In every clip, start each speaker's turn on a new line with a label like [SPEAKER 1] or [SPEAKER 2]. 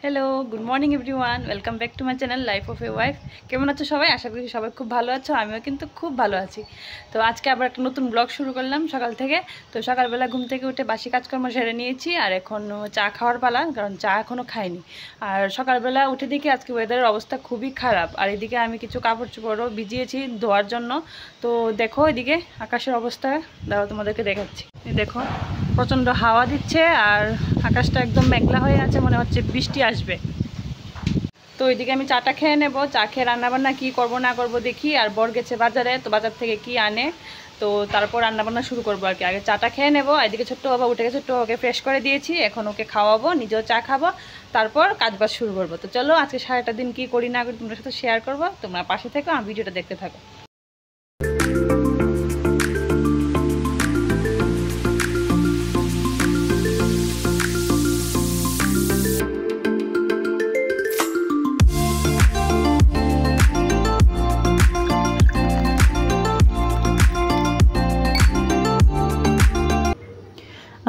[SPEAKER 1] Hello, good morning everyone, welcome back to my channel life of a wife. কেমন আছো সবাই? আশা করি সবাই খুব ভালো আছো, আমিও কিন্তু খুব ভালো আছি। তো আজকে আবার একটা নতুন ব্লগ শুরু করলাম সকাল থেকে। তো সকালবেলা ঘুম থেকে উঠে বাসি কাজকর্ম সেরে নিয়েছি, আর এখন চা খাওয়ার পালা, কারণ চা এখনও খাইনি। আর সকালবেলা উঠে দেখি আজকে ওয়েদারের অবস্থা খুবই খারাপ, আর এদিকে আমি কিছু কাপড় চোপড়ও ভিজিয়েছি ধোয়ার জন্য। তো দেখো এদিকে আকাশের অবস্থা, দাঁড়াও তোমাদেরকে দেখাচ্ছি। দেখো প্রচণ্ড হাওয়া দিচ্ছে, আর আকাশটা একদম মেঘলা হয়ে আছে, মনে হচ্ছে বৃষ্টি আসবে। তো ওইদিকে আমি চাটা খেয়ে নেব, চা খেয়ে রান্নাবান্না কী করবো না করবো দেখি। আর বর গেছে বাজারে, তো বাজার থেকে কি আনে তো তারপর রান্নাবান্না শুরু করবো আর কি। আগে চাটা খেয়ে নেবো। এদিকে ছোট্ট বাবা উঠে গেছে, ছোট্ট বাবাকে ফ্রেশ করে দিয়েছি, এখন ওকে খাওয়াবো, নিজেও চা খাবো, তারপর কাজবাজ শুরু করবো। তো চলো আজকে সারাটা দিন কী করি না করি তোমাদের সাথে শেয়ার করবো, তোমরা পাশে থেকো, আমার ভিডিওটা দেখতে থাকো।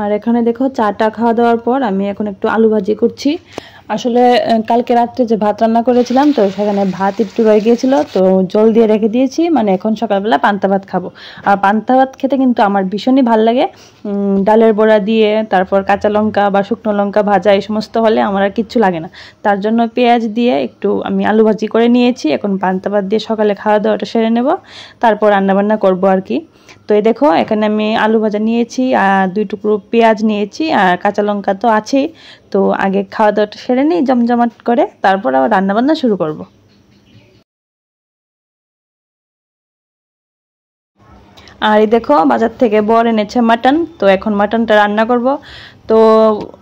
[SPEAKER 1] আর এখানে দেখো চাটা খাওয়া দাওয়ার পর আমি এখন একটু আলু ভাজি করছি। আসলে কালকে রাত্রে যে ভাত রান্না করেছিলাম, তো সেখানে ভাত একটু রয়ে গিয়েছিলো, তো জল দিয়ে রেখে দিয়েছি। মানে এখন সকালবেলা পান্তা ভাত খাবো। আর পান্তা ভাত খেতে কিন্তু আমার ভীষণই ভাল লাগে। ডালের বড়া দিয়ে, তারপর কাঁচা লঙ্কা বা শুকনো লঙ্কা ভাজা, এই সমস্ত হলে আমার আর কিচ্ছু লাগে না। তার জন্য পেঁয়াজ দিয়ে একটু আমি আলু ভাজি করে নিয়েছি। এখন পান্তা ভাত দিয়ে সকালে খাওয়া দাওয়াটা সেরে নেব, তারপর রান্নাবান্না করবো আর কি। তো এই দেখো এখানে আমি আলু ভাজা নিয়েছি, আর 2 টুকরো পেঁয়াজ নিয়েছি, আর কাঁচা লঙ্কা তো আছেই। তো আগে খাওয়া দাওয়াটা সেরে নিই জমজমাট করে, তারপর আবার রান্নাবান্না শুরু করব। আর এই দেখো বাজার থেকে বর এনেছে মাটন, তো এখন মাটনটা রান্না করব। তো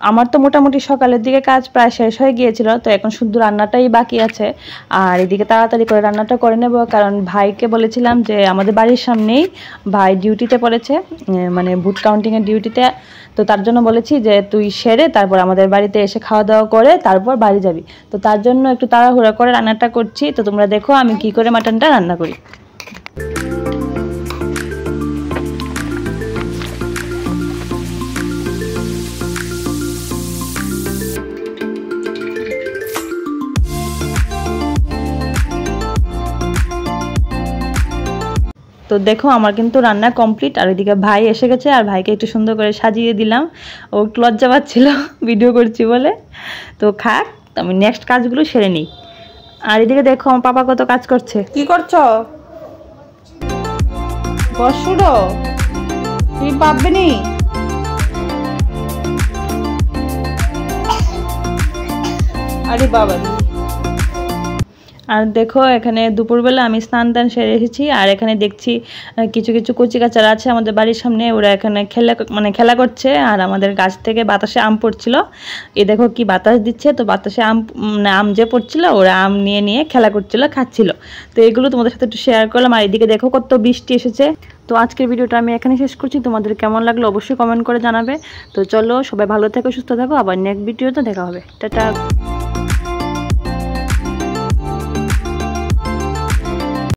[SPEAKER 1] আমার তো মোটামুটি সকালের দিকে কাজ প্রায় শেষ হয়ে গিয়েছিল, তো এখন শুধু রান্নাটাই বাকি আছে। আর এদিকে তাড়াতাড়ি করে রান্নাটা করে নেব, কারণ ভাইকে বলেছিলাম যে আমাদের বাড়ির সামনেই ভাই ডিউটিতে পড়েছে, মানে ভোট কাউন্টিংয়ের ডিউটিতে। তো তার জন্য বলেছি যে তুই সেরে তারপর আমাদের বাড়িতে এসে খাওয়া দাওয়া করে তারপর বাড়ি যাবি। তো তার জন্য একটু তাড়াহুড়া করে রান্নাটা করছি। তো তোমরা দেখো আমি কি করে মাটনটা রান্না করি। তো দেখো আমার কিন্তু রান্না কমপ্লিট, আর এদিকে ভাই এসে গেছে, আর ভাইকে একটু সুন্দর করে সাজিয়ে দিলাম। ও একটু লজ্জা পাচ্ছিল ভিডিও করছি বলে। তো খাক, আমি নেক্সট কাজগুলো সেরে নিই। আর এদিকে দেখো আমার পাপা কত কাজ করছে। কি করছো? বসুড়ো তুমি পাববে নি? আরে বাবা। আর দেখো এখানে দুপুরবেলা আমি স্নান টান সেরে এসেছি, আর এখানে দেখছি কিছু কিছু কচি কাচারা আছে আমাদের বাড়ির সামনে, ওরা এখানে খেলা করছে। আর আমাদের গাছ থেকে বাতাসে আম পড়ছিল, এ দেখো কি বাতাস দিচ্ছে, তো বাতাসে আম যে পড়ছিল ওরা আম নিয়ে নিয়ে খেলা করছিল, খাচ্ছিল। তো এগুলো তোমাদের সাথে একটু শেয়ার করলাম। আর এদিকে দেখো কত বৃষ্টি এসেছে। তো আজকের ভিডিওটা আমি এখানে শেষ করছি, তোমাদের কেমন লাগলো অবশ্যই কমেন্ট করে জানাবে। তো চলো সবাই ভালো থেকো, সুস্থ থাকো, আবার নেক্সট ভিডিওতে দেখা হবে। টাটা।